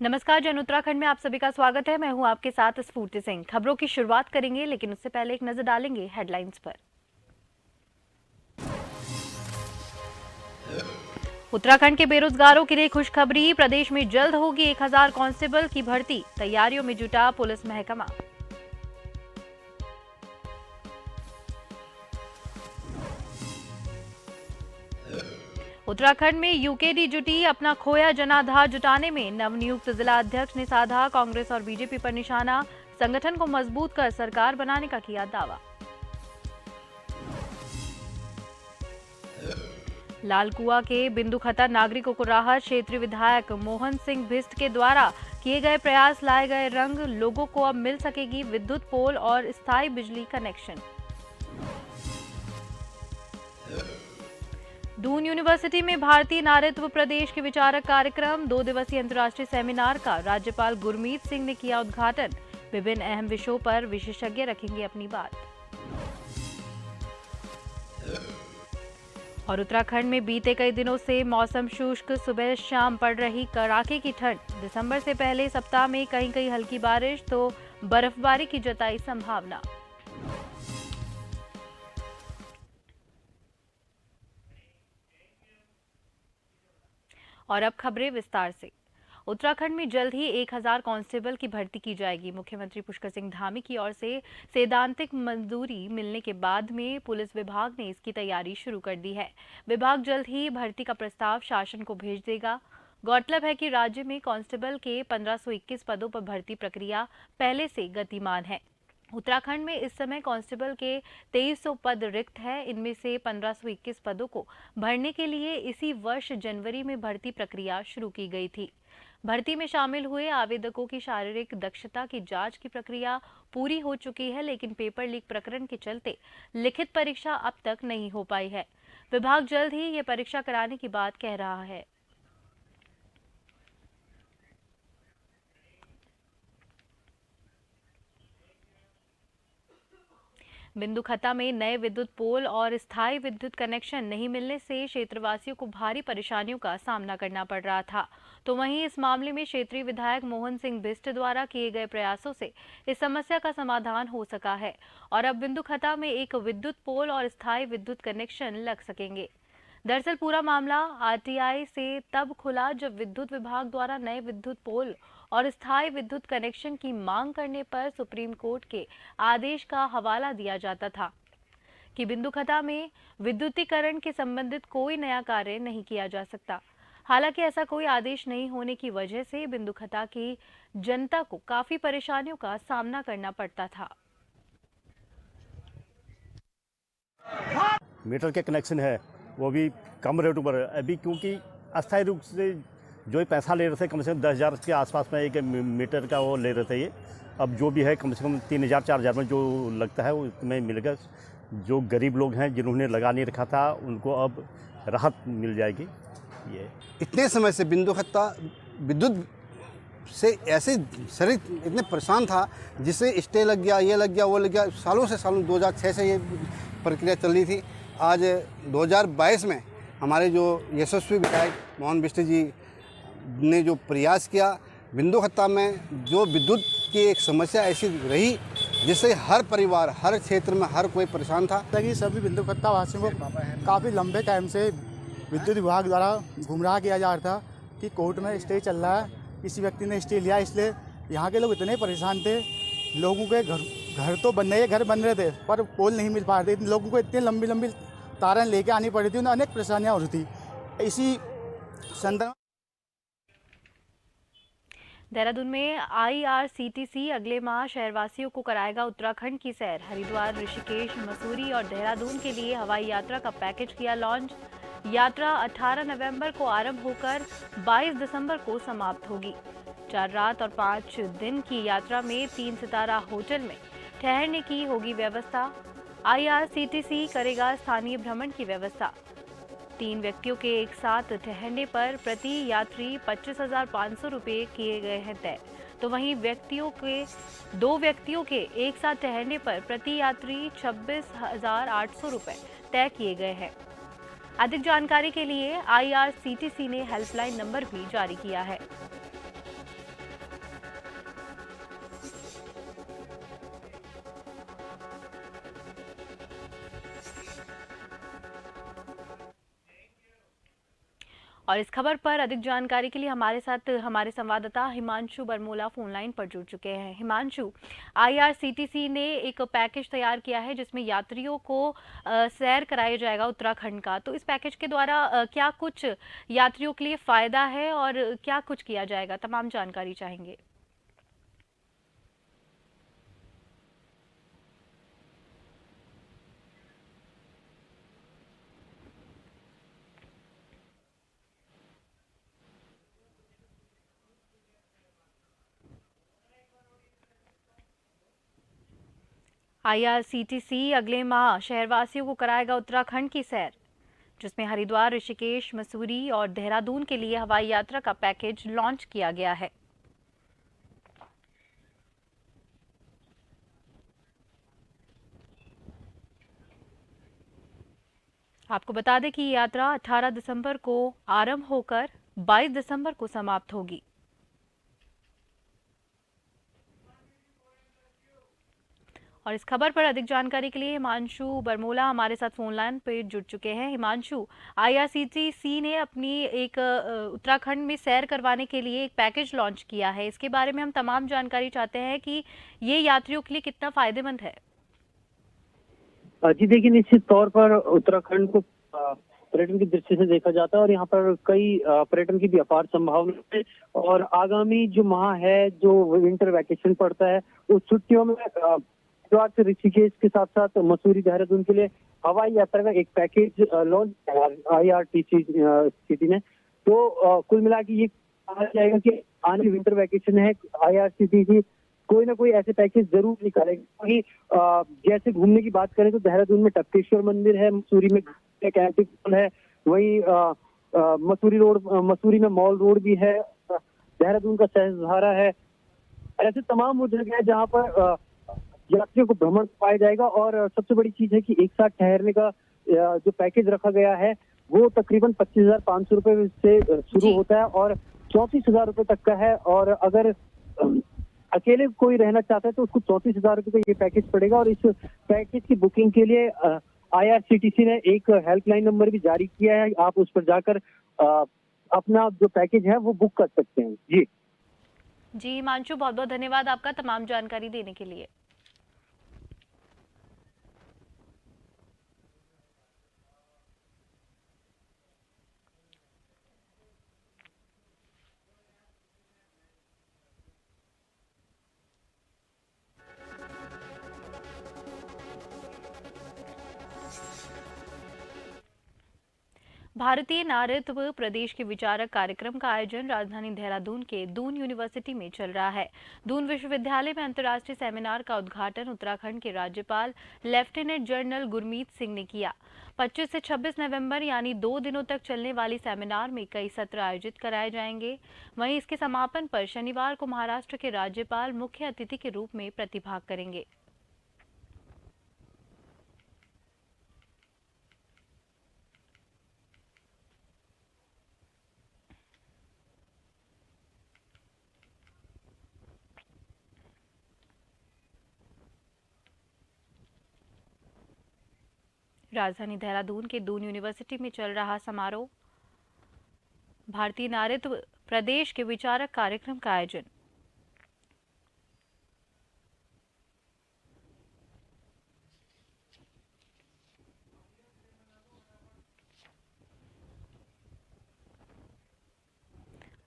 नमस्कार जन उत्तराखंड में आप सभी का स्वागत है। मैं हूं आपके साथ स्फूर्ति सिंह। खबरों की शुरुआत करेंगे, लेकिन उससे पहले एक नजर डालेंगे हेडलाइंस पर। उत्तराखंड के बेरोजगारों के लिए खुशखबरी, प्रदेश में जल्द होगी 1000 कांस्टेबल की भर्ती, तैयारियों में जुटा पुलिस महकमा। उत्तराखंड में यूकेडी जुटी, अपना खोया जनाधार जुटाने में। नवनियुक्त जिला अध्यक्ष ने साधा कांग्रेस और बीजेपी पर निशाना, संगठन को मजबूत कर सरकार बनाने का किया दावा। लालकुआ के बिंदु खतर नागरिकों को राहत, क्षेत्रीय विधायक मोहन सिंह बिष्ट के द्वारा किए गए प्रयास लाए गए रंग, लोगों को अब मिल सकेगी विद्युत पोल और स्थायी बिजली कनेक्शन। दून यूनिवर्सिटी में भारतीय नारीत्व प्रदेश के विचारक कार्यक्रम, 2 दिवसीय अंतर्राष्ट्रीय सेमिनार का राज्यपाल गुरमीत सिंह ने किया उद्घाटन। विभिन्न अहम विषयों पर विशेषज्ञ रखेंगे अपनी बात। और उत्तराखंड में बीते कई दिनों से मौसम शुष्क, सुबह शाम पड़ रही कड़ाके की ठंड। दिसंबर से पहले सप्ताह में कहीं कहीं हल्की बारिश तो बर्फबारी की जताई संभावना। और अब खबरें विस्तार से। उत्तराखंड में जल्द ही 1000 कांस्टेबल की भर्ती की जाएगी। मुख्यमंत्री पुष्कर सिंह धामी की ओर से सैद्धांतिक मंजूरी मिलने के बाद में पुलिस विभाग ने इसकी तैयारी शुरू कर दी है। विभाग जल्द ही भर्ती का प्रस्ताव शासन को भेज देगा। गौरतलब है कि राज्य में कांस्टेबल के 1521 पदों पर भर्ती प्रक्रिया पहले से गतिमान है। उत्तराखंड में इस समय कांस्टेबल के 2300 पद रिक्त है। इनमें से 1521 पदों को भरने के लिए इसी वर्ष जनवरी में भर्ती प्रक्रिया शुरू की गई थी। भर्ती में शामिल हुए आवेदकों की शारीरिक दक्षता की जांच की प्रक्रिया पूरी हो चुकी है, लेकिन पेपर लीक प्रकरण के चलते लिखित परीक्षा अब तक नहीं हो पाई है। विभाग जल्द ही ये परीक्षा कराने की बात कह रहा है। बिंदुखत्ता में नए विद्युत पोल और स्थायी विद्युत कनेक्शन नहीं मिलने से क्षेत्रवासियों को भारी परेशानियों का सामना करना पड़ रहा था। तो वहीं इस मामले में क्षेत्रीय विधायक मोहन सिंह बिष्ट द्वारा किए गए प्रयासों से इस समस्या का समाधान हो सका है और अब बिंदुखत्ता में एक विद्युत पोल और स्थायी विद्युत कनेक्शन लग सकेंगे। दरअसल पूरा मामला आरटीआई से तब खुला जब विद्युत विभाग द्वारा नए विद्युत पोल और स्थायी विद्युत कनेक्शन की मांग करने पर सुप्रीम कोर्ट के आदेश का हवाला दिया जाता था कि बिंदुखत्ता में विद्युतीकरण के संबंधित कोई नया कार्य नहीं किया जा सकता। हालांकि ऐसा कोई आदेश नहीं होने की वजह से बिंदुखत्ता की जनता को काफी परेशानियों का सामना करना पड़ता था। मीटर के कनेक्शन है वो भी कम रेट पर अभी, क्योंकि अस्थायी रूप से जो पैसा ले रहे थे कम से कम 10,000 के आसपास में एक मीटर का वो ले रहे थे। ये अब जो भी है कम से कम 3,000-4,000 में जो लगता है वो इसमें मिलेगा। जो गरीब लोग हैं जिन्होंने लगा नहीं रखा था उनको अब राहत मिल जाएगी। ये इतने समय से बिंदुखत्ता विद्युत से ऐसे शरीर इतने परेशान था, जिससे स्टे लग गया, ये लग गया, वो लग गया। सालों से 2006 से ये प्रक्रिया चल रही थी। आज 2022 में हमारे जो यशस्वी विधायक मोहन बिष्ट जी ने जो प्रयास किया, बिंदुखत्ता में जो विद्युत की एक समस्या ऐसी रही जिससे हर परिवार, हर क्षेत्र में हर कोई परेशान था। सभी बिंदुखत्ता वासियों को काफ़ी लंबे टाइम से विद्युत विभाग द्वारा गुमराह किया जा रहा था कि कोर्ट में स्टे चल रहा है, किसी व्यक्ति ने स्टे लिया, इसलिए यहाँ के लोग इतने परेशान थे। लोगों के घर तो बन रहे, घर बन रहे थे पर पोल नहीं मिल पा रहे थे। लोगों को इतनी लंबी लंबी तारें लेके आनी पड़ी थी, उन्हें अनेक परेशानियाँ हो रही थी। इसी संदर्भ देहरादून में आईआरसीटीसी अगले माह शहरवासियों को कराएगा उत्तराखंड की सैर। हरिद्वार, ऋषिकेश, मसूरी और देहरादून के लिए हवाई यात्रा का पैकेज किया लॉन्च। यात्रा 18 नवंबर को आरंभ होकर 22 दिसंबर को समाप्त होगी। 4 रात और 5 दिन की यात्रा में 3 सितारा होटल में ठहरने की होगी व्यवस्था। आईआरसीटीसी करेगा स्थानीय भ्रमण की व्यवस्था। 3 व्यक्तियों के एक साथ ठहरने पर प्रति यात्री 25,500 रुपये किए गए हैं तय। तो वहीं 2 व्यक्तियों के एक साथ ठहरने पर प्रति यात्री 26,800 रुपये तय किए गए हैं। अधिक जानकारी के लिए आईआरसीटीसी ने हेल्पलाइन नंबर भी जारी किया है। और इस खबर पर अधिक जानकारी के लिए हमारे साथ हमारे संवाददाता हिमांशु बरमोला फोन लाइन पर जुड़ चुके हैं। हिमांशु, आईआरसीटीसी ने एक पैकेज तैयार किया है जिसमें यात्रियों को सैर कराया जाएगा उत्तराखंड का। तो इस पैकेज के द्वारा क्या कुछ यात्रियों के लिए फायदा है और क्या कुछ किया जाएगा, तमाम जानकारी चाहेंगे। आईआरसीटीसी अगले माह शहरवासियों को कराएगा उत्तराखंड की सैर, जिसमें हरिद्वार, ऋषिकेश, मसूरी और देहरादून के लिए हवाई यात्रा का पैकेज लॉन्च किया गया है। आपको बता दें कि ये यात्रा 18 दिसंबर को आरंभ होकर 22 दिसंबर को समाप्त होगी। और इस खबर पर अधिक जानकारी के लिए हिमांशु बरमोला हमारे साथ फोन लाइन पे जुड़ चुके हैं। हिमांशु, आईआरसीटीसी ने अपनी एक उत्तराखंड में सैर करवाने के लिए एक पैकेज लॉन्च किया है। इसके बारे में हम तमाम जानकारी चाहते हैं कि ये यात्रियों के लिए कितना फायदेमंद है। जी देखिए, निश्चित तौर पर उत्तराखंड को पर्यटन की दृष्टि से देखा जाता है और यहाँ पर कई पर्यटन की भी अपार संभावना है। और आगामी जो माह है, जो विंटर वैकेशन पड़ता है, उस छुट्टियों में हरिद्वार से ऋषिकेश के साथ साथ मसूरी, देहरादून के लिए हवाई यात्रा का एक पैकेज लॉन्च किया आईआरसीटीसी ने। तो कुल मिला के ये कहा जाएगा कि आने विंटर वैकेशन है, आईआरसीटीसी कोई ना कोई ऐसे पैकेज जरूर निकालेगा। क्योंकि जैसे घूमने की बात करें तो देहरादून में टपकेश्वर मंदिर है, मसूरी में कैंपिंग पुल है, वहीं मसूरी में मॉल रोड भी है, देहरादून का सहस्त्रधारा है। ऐसे तमाम वो जगह है जहाँ पर यात्रियों को भ्रमण पाया जाएगा। और सबसे बड़ी चीज है कि एक साथ ठहरने का जो पैकेज रखा गया है वो तकरीबन 25,500 रुपए से शुरू होता है और 34,000 रुपए तक का है। और अगर अकेले कोई रहना चाहता है तो उसको 34,000 रुपए का ये पैकेज पड़ेगा। और इस पैकेज की बुकिंग के लिए आईआरसीटीसी ने एक हेल्पलाइन नंबर भी जारी किया है, आप उस पर जाकर अपना जो पैकेज है वो बुक कर सकते हैं। जी हिमांशु, बहुत बहुत धन्यवाद आपका तमाम जानकारी देने के लिए। भारतीय नारीत्व प्रदेश के विचारक कार्यक्रम का आयोजन राजधानी देहरादून के दून यूनिवर्सिटी में चल रहा है। दून विश्वविद्यालय में अंतर्राष्ट्रीय सेमिनार का उद्घाटन उत्तराखंड के राज्यपाल लेफ्टिनेंट जनरल गुरमीत सिंह ने किया। 25 से 26 नवंबर यानी 2 दिनों तक चलने वाली सेमिनार में कई सत्र आयोजित कराए जाएंगे। वहीं इसके समापन पर शनिवार को महाराष्ट्र के राज्यपाल मुख्य अतिथि के रूप में प्रतिभाग करेंगे। राजधानी देहरादून के दून यूनिवर्सिटी में चल रहा समारोह भारतीय नारीत्व प्रदेश के विचारक कार्यक्रम का आयोजन।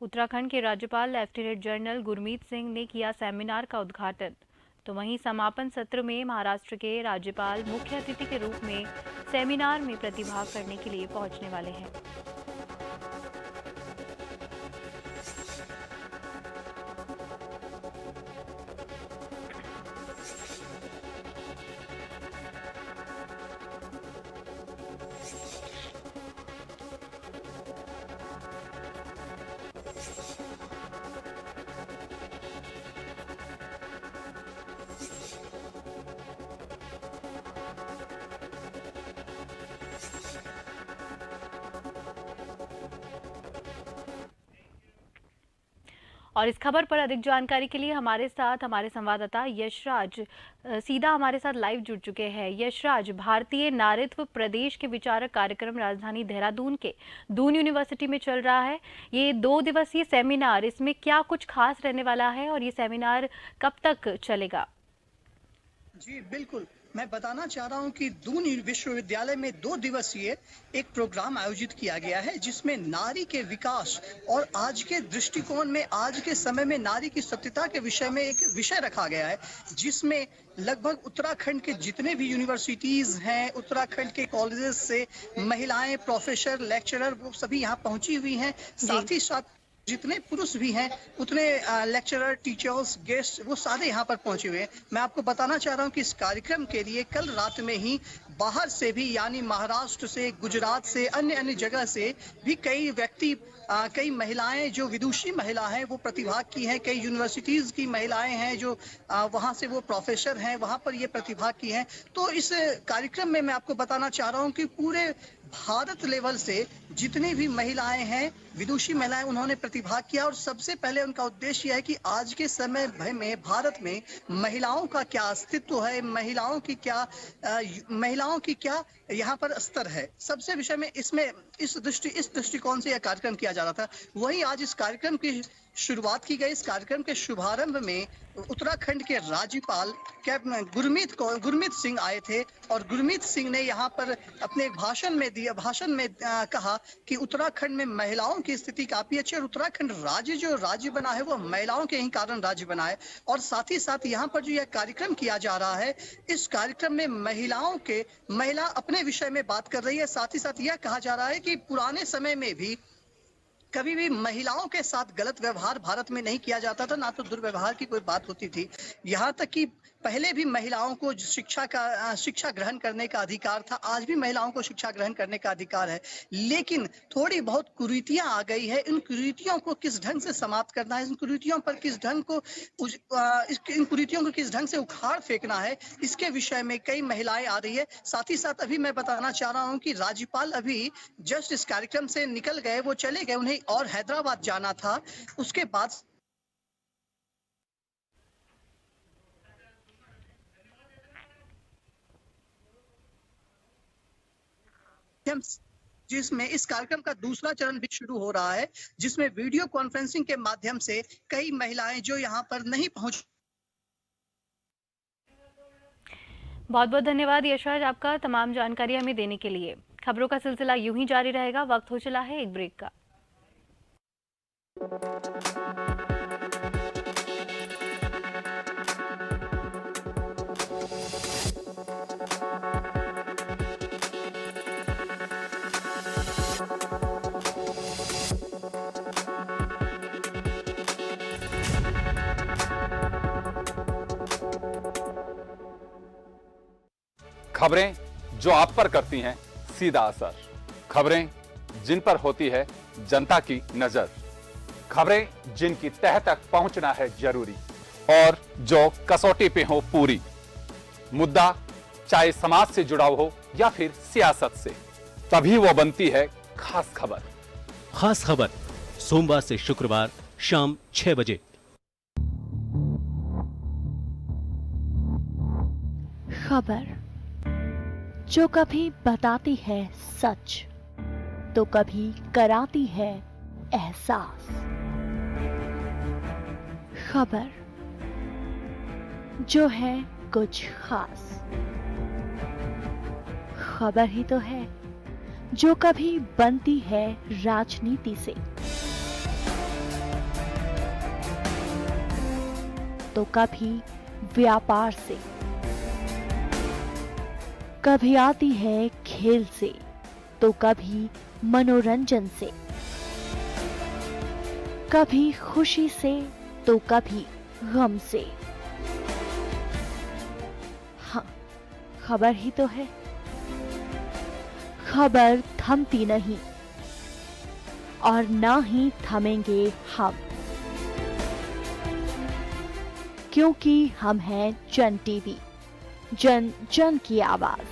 उत्तराखंड के राज्यपाल लेफ्टिनेंट जनरल गुरमीत सिंह ने किया सेमिनार का उद्घाटन। तो वहीं समापन सत्र में महाराष्ट्र के राज्यपाल मुख्य अतिथि के रूप में सेमिनार में प्रतिभाग करने के लिए पहुंचने वाले हैं। और इस खबर पर अधिक जानकारी के लिए हमारे साथ हमारे संवाददाता यशराज सीधा हमारे साथ लाइव जुड़ चुके हैं। यशराज, भारतीय नारीत्व प्रदेश के विचारक कार्यक्रम राजधानी देहरादून के दून यूनिवर्सिटी में चल रहा है। ये 2 दिवसीय सेमिनार, इसमें क्या कुछ खास रहने वाला है और ये सेमिनार कब तक चलेगा? जी बिल्कुल, मैं बताना चाह रहा हूं कि दून विश्वविद्यालय में 2 दिवसीय एक प्रोग्राम आयोजित किया गया है, जिसमें नारी के विकास और आज के दृष्टिकोण में, आज के समय में नारी की सत्यता के विषय में एक विषय रखा गया है, जिसमें लगभग उत्तराखंड के जितने भी यूनिवर्सिटीज हैं, उत्तराखंड के कॉलेजेस से महिलाएं, प्रोफेसर, लेक्चरर, वो सभी यहाँ पहुंची हुई हैं। साथ ही साथ जितने पुरुष भी हैं उतने लेक्चरर, टीचर्स, गेस्ट, वो सारे यहाँ पर पहुंचे हुए हैं। मैं आपको बताना चाह रहा हूँ कि इस कार्यक्रम के लिए कल रात में ही बाहर से भी, यानी महाराष्ट्र से, गुजरात से, अन्य जगह से भी कई व्यक्ति, कई महिलाएं जो विदुषी महिला हैं वो प्रतिभाग की हैं। कई यूनिवर्सिटीज की महिलाएं हैं जो वहाँ से वो प्रोफेसर हैं, वहाँ पर ये प्रतिभाग की हैं। तो इस कार्यक्रम में मैं आपको बताना चाह रहा हूँ कि पूरे भारत लेवल से जितनी भी महिलाएं हैं, विदुषी महिलाएं, उन्होंने प्रतिभाग किया। और सबसे पहले उनका उद्देश्य है कि आज के समय में भारत में महिलाओं का क्या अस्तित्व है, महिलाओं की क्या यहाँ पर स्तर है, सबसे विषय में इसमें इस दृष्टिकोण से यह कार्यक्रम किया जा रहा था। वहीं आज इस कार्यक्रम की शुरुआत की गई। इस कार्यक्रम के शुभारंभ में उत्तराखंड के राज्यपाल गुरमीत सिंह आए थे और गुरमीत सिंह ने यहाँ पर अपने भाषण में कहा कि उत्तराखंड में महिलाओं की स्थिति काफी अच्छी है और उत्तराखंड जो राज्य बना है वो महिलाओं के ही कारण राज्य बना है। और साथ ही साथ यहाँ पर जो यह कार्यक्रम किया जा रहा है, इस कार्यक्रम में महिला अपने विषय में बात कर रही है। साथ ही साथ यह कहा जा रहा है कि पुराने समय में भी कभी भी महिलाओं के साथ गलत व्यवहार भारत में नहीं किया जाता था, ना तो दुर्व्यवहार की कोई बात होती थी। यहाँ तक कि पहले भी महिलाओं को शिक्षा ग्रहण करने का अधिकार था, आज भी महिलाओं को शिक्षा ग्रहण करने का अधिकार है, लेकिन थोड़ी बहुत कुरीतियां आ गई है। इन कुरीतियों को किस ढंग से समाप्त करना है, इन कुरीतियों को किस ढंग से उखाड़ फेंकना है, इसके विषय में कई महिलाएं आ रही है। साथ ही साथ अभी मैं बताना चाह रहा हूँ कि राज्यपाल अभी जस्ट इस कार्यक्रम से निकल गए, वो चले गए, उन्हें और हैदराबाद जाना था। उसके बाद जिसमें इस कार्यक्रम का दूसरा चरण भी शुरू हो रहा है, जिसमें वीडियो कॉन्फ्रेंसिंग के माध्यम से कई महिलाएं जो यहाँ पर नहीं पहुंच। बहुत बहुत धन्यवाद यशराज आपका तमाम जानकारी हमें देने के लिए। खबरों का सिलसिला यूं ही जारी रहेगा। वक्त हो चला है एक ब्रेक का। खबरें जो आप पर करती हैं सीधा असर, खबरें जिन पर होती है जनता की नजर, खबरें जिनकी तह तक पहुंचना है जरूरी और जो कसौटी पे हो पूरी। मुद्दा चाहे समाज से जुड़ा हो या फिर सियासत से, तभी वो बनती है खास खबर। खास खबर सोमवार से शुक्रवार शाम 6 बजे। खबर जो कभी बताती है सच तो कभी कराती है एहसास। खबर जो है कुछ खास। खबर ही तो है जो कभी बनती है राजनीति से तो कभी व्यापार से, कभी आती है खेल से तो कभी मनोरंजन से, कभी खुशी से तो कभी गम से। हाँ, खबर ही तो है। खबर थमती नहीं और ना ही थमेंगे हम, क्योंकि हम हैं जन टीवी, जन जन की आवाज।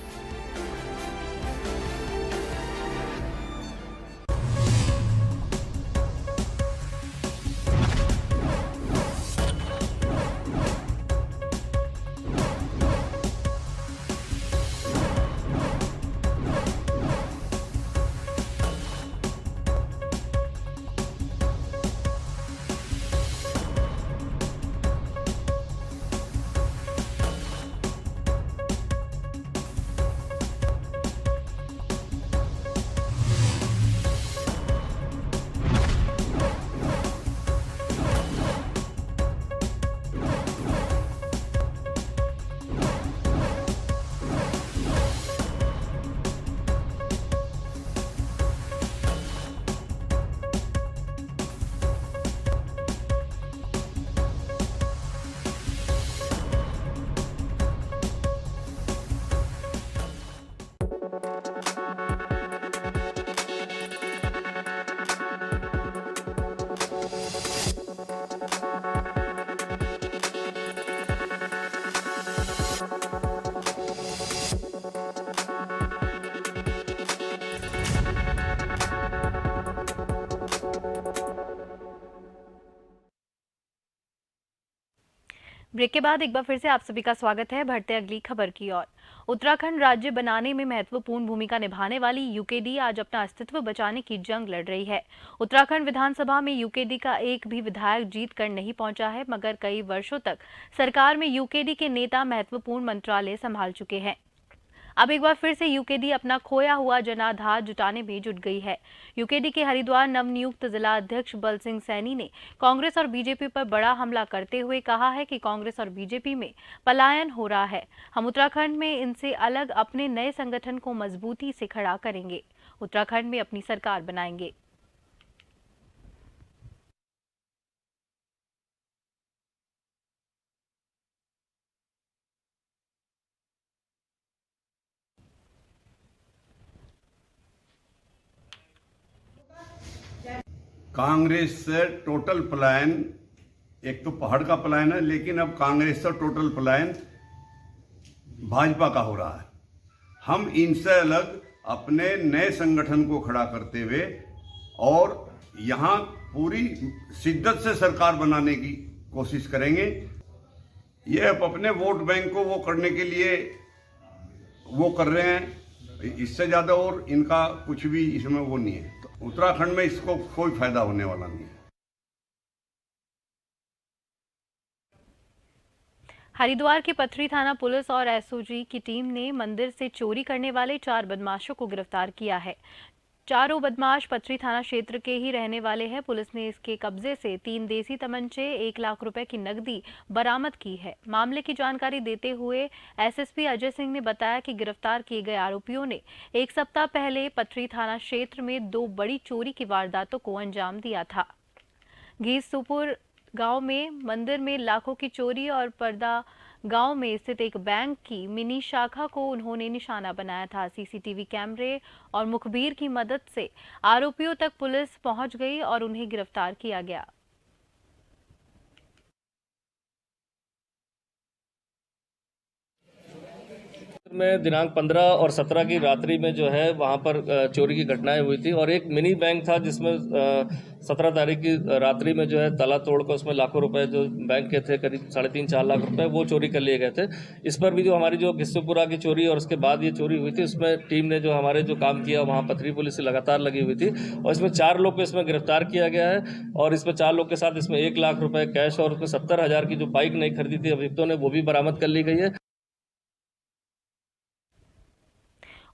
ब्रेक के बाद एक बार फिर से आप सभी का स्वागत है। बढ़ते अगली खबर की ओर। उत्तराखंड राज्य बनाने में महत्वपूर्ण भूमिका निभाने वाली यूकेडी आज अपना अस्तित्व बचाने की जंग लड़ रही है। उत्तराखंड विधानसभा में यूकेडी का एक भी विधायक जीत कर नहीं पहुंचा है, मगर कई वर्षों तक सरकार में यूकेडी के नेता महत्वपूर्ण मंत्रालय संभाल चुके हैं। अब एक बार फिर से यूकेडी अपना खोया हुआ जनाधार जुटाने में जुट गई है। यूकेडी के हरिद्वार नवनियुक्त जिला अध्यक्ष बल सिंह सैनी ने कांग्रेस और बीजेपी पर बड़ा हमला करते हुए कहा है कि कांग्रेस और बीजेपी में पलायन हो रहा है। हम उत्तराखंड में इनसे अलग अपने नए संगठन को मजबूती से खड़ा करेंगे। उत्तराखंड में अपनी सरकार बनाएंगे। कांग्रेस से टोटल पलायन, एक तो पहाड़ का पलायन है, लेकिन अब कांग्रेस से टोटल पलायन भाजपा का हो रहा है। हम इनसे अलग अपने नए संगठन को खड़ा करते हुए और यहां पूरी शिद्दत से सरकार बनाने की कोशिश करेंगे। ये अपने वोट बैंक को वो करने के लिए वो कर रहे हैं, इससे ज्यादा और इनका कुछ भी इसमें वो नहीं है। उत्तराखंड में इसको कोई फायदा होने वाला नहीं है। हरिद्वार के पथरी थाना पुलिस और एसओजी की टीम ने मंदिर से चोरी करने वाले 4 बदमाशों को गिरफ्तार किया है। चारों बदमाश पथरी थाना क्षेत्र के ही रहने वाले हैं। पुलिस ने इसके कब्जे से 3 देसी तमंचे, 1 लाख रुपए की नकदी बरामद की है। मामले की जानकारी देते हुए एसएसपी अजय सिंह ने बताया कि गिरफ्तार किए गए आरोपियों ने 1 सप्ताह पहले पथरी थाना क्षेत्र में 2 बड़ी चोरी की वारदातों को अंजाम दिया था। घीसुपुर गांव में मंदिर में लाखों की चोरी और पर्दा गांव में स्थित एक बैंक की मिनी शाखा को उन्होंने निशाना बनाया था। सीसीटीवी कैमरे और मुखबिर की मदद से आरोपियों तक पुलिस पहुंच गई और उन्हें गिरफ्तार किया गया। में दिनांक 15 और 17 की रात्रि में जो है वहां पर चोरी की घटनाएं हुई थी और एक मिनी बैंक था जिसमें 17 तारीख की रात्रि में जो है ताला तोड़कर उसमें लाखों रुपए जो बैंक के थे, करीब 3.5-4 लाख रुपए, वो चोरी कर लिए गए थे। इस पर भी जो हमारी जो घिस्सुपुरा की चोरी और उसके बाद ये चोरी हुई थी, उसमें टीम ने जो हमारे जो काम किया वहाँ पथरी पुलिस से लगातार लगी हुई थी और इसमें 4 लोग को इसमें गिरफ्तार किया गया है और इसमें 4 लोग के साथ इसमें 1 लाख रुपए कैश और उसमें 70,000 की जो बाइक नहीं खरीदी थी अभियुक्तों ने, वो भी बरामद कर ली गई है।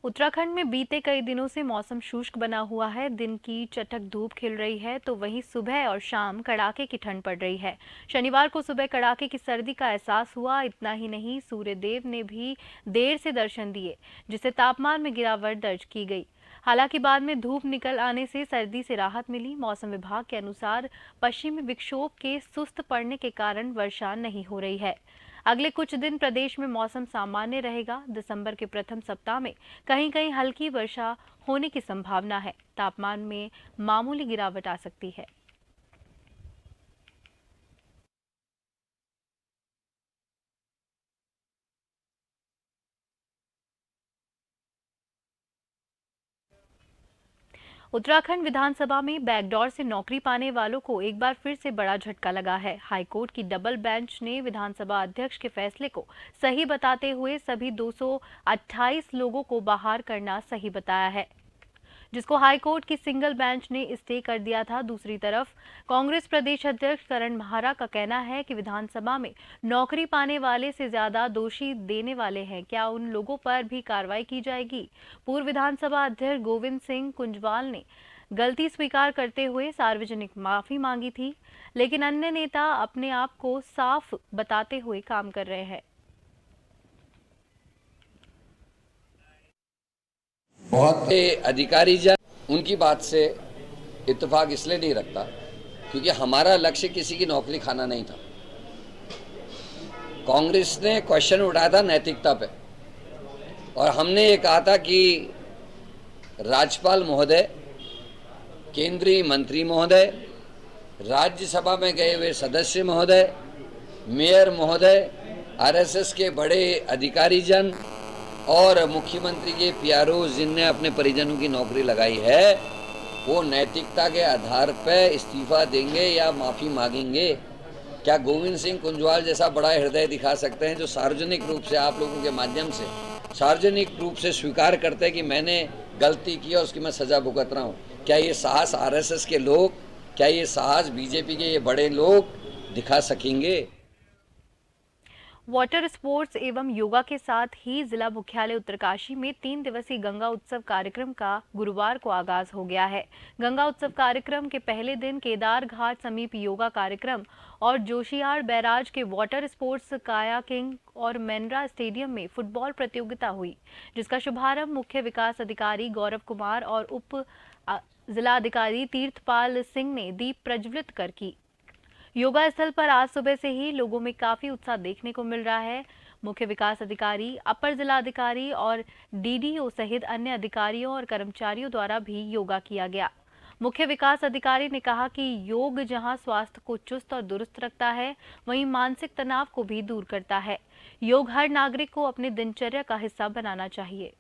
उत्तराखंड में बीते कई दिनों से मौसम शुष्क बना हुआ है। दिन की चटक धूप खिल रही है तो वहीं सुबह और शाम कड़ाके की ठंड पड़ रही है। शनिवार को सुबह कड़ाके की सर्दी का एहसास हुआ। इतना ही नहीं, सूर्यदेव ने भी देर से दर्शन दिए, जिससे तापमान में गिरावट दर्ज की गई। हालांकि बाद में धूप निकल आने से सर्दी से राहत मिली। मौसम विभाग के अनुसार पश्चिमी विक्षोभ के सुस्त पड़ने के कारण वर्षा नहीं हो रही है। अगले कुछ दिन प्रदेश में मौसम सामान्य रहेगा। दिसंबर के प्रथम सप्ताह में कहीं कहीं हल्की वर्षा होने की संभावना है। तापमान में मामूली गिरावट आ सकती है। उत्तराखंड विधानसभा में बैकडोर से नौकरी पाने वालों को एक बार फिर से बड़ा झटका लगा है। हाईकोर्ट की डबल बेंच ने विधानसभा अध्यक्ष के फैसले को सही बताते हुए सभी 228 लोगों को बाहर करना सही बताया है, जिसको हाईकोर्ट की सिंगल बेंच ने स्टे कर दिया था। दूसरी तरफ कांग्रेस प्रदेश अध्यक्ष करण महारा का कहना है कि विधानसभा में नौकरी पाने वाले से ज्यादा दोषी देने वाले हैं। क्या उन लोगों पर भी कार्रवाई की जाएगी? पूर्व विधानसभा अध्यक्ष गोविंद सिंह कुंजवाल ने गलती स्वीकार करते हुए सार्वजनिक माफी मांगी थी, लेकिन अन्य नेता अपने आप को साफ बताते हुए काम कर रहे हैं। बहुत अधिकारी जन उनकी बात से इत्तेफाक इसलिए नहीं रखता क्योंकि हमारा लक्ष्य किसी की नौकरी खाना नहीं था। कांग्रेस ने क्वेश्चन उठाया था नैतिकता पे और हमने ये कहा था कि राज्यपाल महोदय, केंद्रीय मंत्री महोदय, राज्यसभा में गए हुए सदस्य महोदय, मेयर महोदय, आरएसएस के बड़े अधिकारी जन और मुख्यमंत्री के पीआरओ जिनने अपने परिजनों की नौकरी लगाई है, वो नैतिकता के आधार पर इस्तीफा देंगे या माफ़ी मांगेंगे। क्या गोविंद सिंह कुंजवाल जैसा बड़ा हृदय दिखा सकते हैं जो सार्वजनिक रूप से आप लोगों के माध्यम से सार्वजनिक रूप से स्वीकार करते हैं कि मैंने गलती की और उसकी मैं सजा भुगत रहा हूँ? क्या ये साहस आरएसएस के लोग, क्या ये साहस बीजेपी के ये बड़े लोग दिखा सकेंगे? वाटर स्पोर्ट्स एवं योगा के साथ ही जिला मुख्यालय उत्तरकाशी में 3 दिवसीय गंगा उत्सव कार्यक्रम का गुरुवार को आगाज हो गया है। गंगा उत्सव कार्यक्रम के पहले दिन केदार घाट समीप योगा कार्यक्रम और जोशियाड़ बैराज के वाटर स्पोर्ट्स कायाकिंग और मेंड्रा स्टेडियम में फुटबॉल प्रतियोगिता हुई, जिसका शुभारंभ मुख्य विकास अधिकारी गौरव कुमार और उप जिलाधिकारी तीर्थपाल सिंह ने दीप प्रज्वलित कर की। योगा स्थल पर आज सुबह से ही लोगों में काफी उत्साह देखने को मिल रहा है। मुख्य विकास अधिकारी, अपर जिलाधिकारी और डीडीओ सहित अन्य अधिकारियों और कर्मचारियों द्वारा भी योगा किया गया। मुख्य विकास अधिकारी ने कहा कि योग जहां स्वास्थ्य को चुस्त और दुरुस्त रखता है, वहीं मानसिक तनाव को भी दूर करता है। योग हर नागरिक को अपनी दिनचर्या का हिस्सा बनाना चाहिए।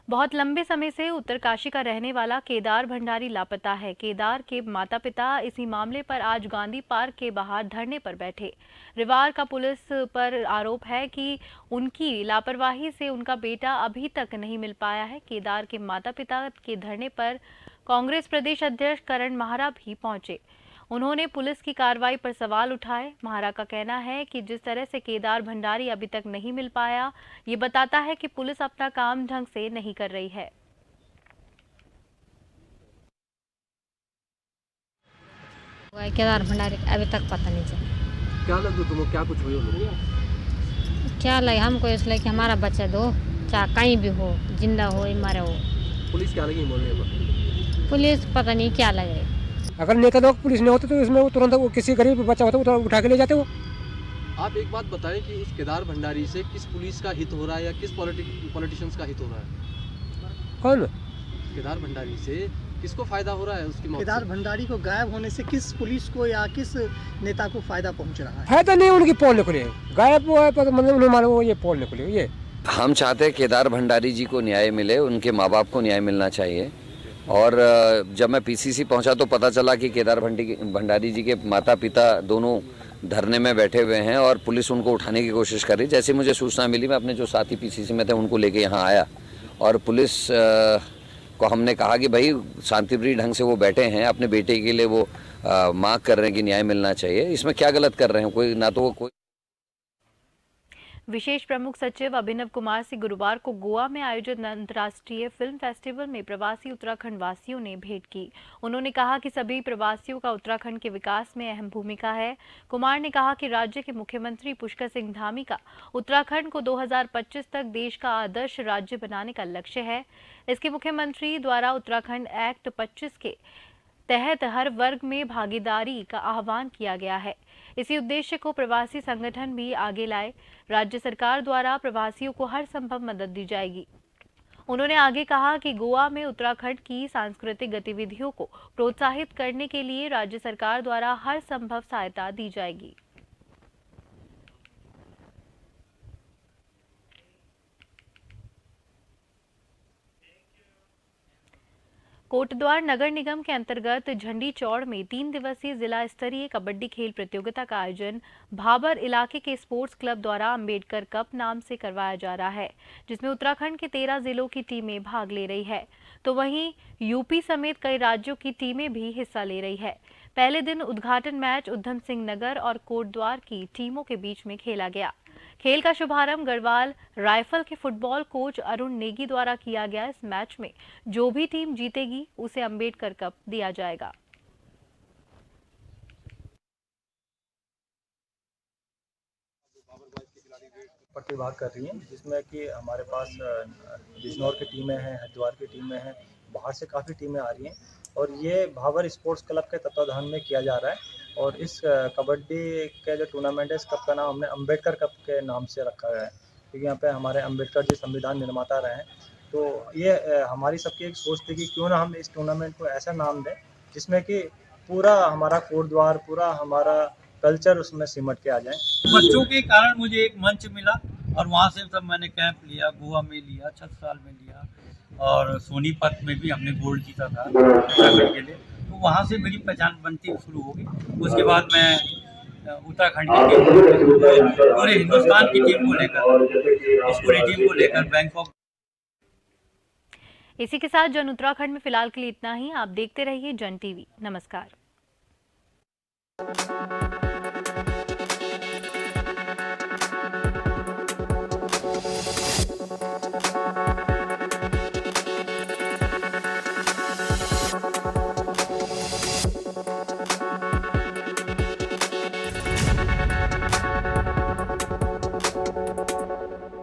बहुत लंबे समय से उत्तरकाशी का रहने वाला केदार भंडारी लापता है। केदार के माता पिता इसी मामले पर आज गांधी पार्क के बाहर धरने पर बैठे। रिवार का पुलिस पर आरोप है कि उनकी लापरवाही से उनका बेटा अभी तक नहीं मिल पाया है। केदार के माता पिता के धरने पर कांग्रेस प्रदेश अध्यक्ष करण माहरा भी पहुंचे। उन्होंने पुलिस की कार्रवाई पर सवाल उठाए। महारा का कहना है कि जिस तरह से केदार भंडारी अभी तक नहीं मिल पाया, ये बताता है कि पुलिस अपना काम ढंग से नहीं कर रही है। केदार भंडारी अभी तक पता नहीं चला। क्या लगे तुम्हें, क्या कुछ हुई? क्या लगे हमको, इसलिए कि हमारा बच्चा दो, चाहे कहीं भी हो, जिंदा हो या मरे हो। पुलिस क्या लगी बोलने पर? पुलिस पता नहीं क्या लगे। अगर नेता लोग पुलिस नहीं होते तो इसमें तुरंत वो किसी गरीब बच्चा होता तो उठा के ले जाते वो। आप एक बात बताएं कि उस केदार भंडारी से किस पुलिस का हित हो रहा है या किस पॉलिटिशियंस का हित हो रहा है? कौन? केदार भंडारी से किसको फायदा हो रहा है उसकी मौत से? केदार भंडारी को गायब होने से किस पुलिस को या किस नेता को फायदा पहुंच रहा है? फायदा नहीं, उनकी पोल निकले, गायब हुआ है मतलब उन्हें मालूम वो ये पोल निकले। ये हम चाहते हैं केदार भंडारी जी को न्याय मिले, उनके माँ बाप को न्याय मिलना चाहिए। और जब मैं पीसीसी पहुंचा तो पता चला कि केदार भंडारी जी के माता पिता दोनों धरने में बैठे हुए हैं और पुलिस उनको उठाने की कोशिश कर रही। जैसे मुझे सूचना मिली, मैं अपने जो साथी पीसीसी में थे उनको लेके यहाँ आया और पुलिस को हमने कहा कि भाई शांतिप्रिय ढंग से वो बैठे हैं, अपने बेटे के लिए वो मांग कर रहे हैं कि न्याय मिलना चाहिए। इसमें क्या गलत कर रहे हैं? कोई ना तो वो कोई। विशेष प्रमुख सचिव अभिनव कुमार से गुरुवार को गोवा में आयोजित अंतर्राष्ट्रीय फिल्म फेस्टिवल में प्रवासी उत्तराखंड वासियों ने भेंट की। उन्होंने कहा कि सभी प्रवासियों का उत्तराखंड के विकास में अहम भूमिका है। कुमार ने कहा कि राज्य के मुख्यमंत्री पुष्कर सिंह धामी का उत्तराखंड को 2025 तक देश का आदर्श राज्य बनाने का लक्ष्य है। इसके मुख्यमंत्री द्वारा उत्तराखंड एक्ट 25 के तहत हर वर्ग में भागीदारी का आह्वान किया गया है। इसी उद्देश्य को प्रवासी संगठन भी आगे लाए। राज्य सरकार द्वारा प्रवासियों को हर संभव मदद दी जाएगी। उन्होंने आगे कहा कि गोवा में उत्तराखंड की सांस्कृतिक गतिविधियों को प्रोत्साहित करने के लिए राज्य सरकार द्वारा हर संभव सहायता दी जाएगी। कोटद्वार नगर निगम के अंतर्गत झंडी चौड़ में 3 दिवसीय जिला स्तरीय कबड्डी खेल प्रतियोगिता का आयोजन भाबर इलाके के स्पोर्ट्स क्लब द्वारा अंबेडकर कप नाम से करवाया जा रहा है, जिसमें उत्तराखंड के 13 जिलों की टीमें भाग ले रही है, तो वहीं यूपी समेत कई राज्यों की टीमें भी हिस्सा ले रही है। पहले दिन उद्घाटन मैच उधम सिंह नगर और कोटद्वार की टीमों के बीच में खेला गया। खेल का शुभारंभ गढ़वाल राइफल के फुटबॉल कोच अरुण नेगी द्वारा किया गया। इस मैच में जो भी टीम जीतेगी उसे अंबेडकर कप दिया जाएगा। प्रतिभाग कर रही हैं, जिसमें कि हमारे पास बिजनौर की टीमें हैं, हरिद्वार की टीमें हैं, बाहर से काफ़ी टीमें आ रही हैं और ये भाबर स्पोर्ट्स क्लब के तत्वाधान में किया जा रहा है। और इस कबड्डी का जो टूर्नामेंट है, इस कप का नाम हमने अंबेडकर कप के नाम से रखा गया है, क्योंकि यहाँ पे हमारे अंबेडकर जी संविधान निर्माता रहे हैं। तो ये हमारी सबकी एक सोच थी कि क्यों ना हम इस टूर्नामेंट को ऐसा नाम दें जिसमें कि पूरा हमारा कोटद्वार, पूरा हमारा कल्चर उसमें सिमट के आ जाए। बच्चों के कारण मुझे एक मंच मिला और वहाँ से सब मैंने कैंप लिया, गोवा में लिया, छत्रसाल में लिया और सोनीपत में भी हमने गोल्ड जीता था उत्तराखंड के लिए। तो वहाँ से मेरी पहचान बनती शुरू हो गई। उसके बाद मैं उत्तराखंड की टीम, पूरे हिंदुस्तान की टीम को लेकर, इस पूरी टीम को लेकर बैंकॉक। इसी के साथ जन उत्तराखंड में फिलहाल के लिए इतना ही। आप देखते रहिए जन टीवी। नमस्कार।